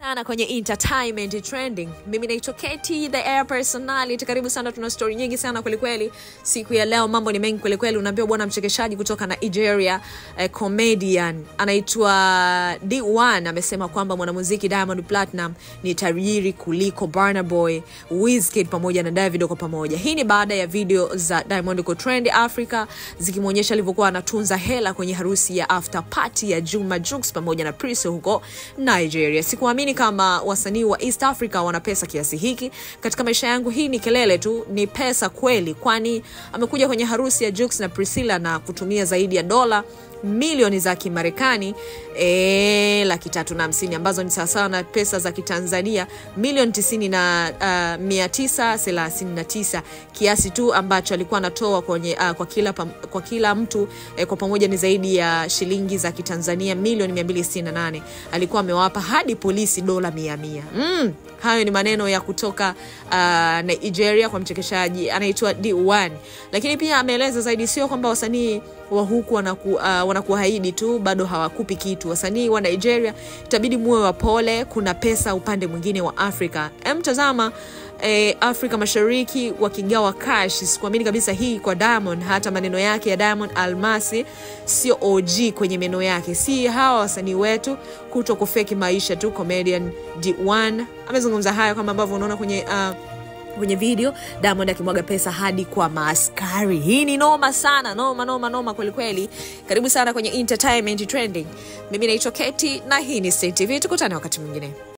Sana kwenye entertainment trending. Mimi naitwa Katie, the air personality. Karibu sana, tuna story nyingi sana kweli kweli. Siku ya leo mambo ni mengi kweli kweli. Unaambiwa bwana mchekeshaji kutoka na Nigeria, comedian anaitwa D1 amesema kwamba mwanamuziki Diamond Platinum ni tajiri kuliko Burna Boy, Wizkid pamoja na Davido kwa pamoja. Hii ni baada ya video za Diamond kwa Trend Africa zikimuonyesha alivyokuwa anatunza hela kwenye harusi ya after party ya Juma Jux pamoja na Prince huko Nigeria. Sikuamini kama wasanii wa East Africa wana pesa kiasi hiki. Katika maisha yangu hii ni kelele tu, ni pesa kweli, kwani amekuja kwenye harusi ya Jux na Priscilla na kutumia zaidi ya dola milioni za Kimarekani 350 ambazo ni sawa na pesa za Kitanzania milioni 90 na 939, kiasi tu ambacho alikuwa anatoa kwenye kwa kila mtu kwa pamoja ni zaidi ya shilingi za Kitanzania milioni 268. Alikuwa amewapa hadi polisi dola 100. Hayo ni maneno ya kutoka Nigeria kwa mchekeshaji anaitwa D1. Lakini pia ameeleza zaidi, sio kwamba wasanii wa huku wanakuahidi tu, bado hawakupi kitu. Wasanii wa Nigeria itabidi muwe wapole, kuna pesa upande mwingine wa Afrika. Mtazama Afrika Mashariki wakigawa cash. Sikuamini kabisa hii kwa Diamond. Hata maneno yake ya Diamond Almasi sio OG kwenye meno yake. Si hawa wasanii wetu kuto kufeki maisha tu. Comedian D1 amezungumza hayo kama ambavyo unaona kwenye video, Diamond akimwaga pesa hadi kwa maaskari. Hii ni noma sana, noma kweli kweli. Karibu sana kwenye entertainment trending. Mimi naitwa Katie na hii ni State TV. Tukutane wakati mwingine.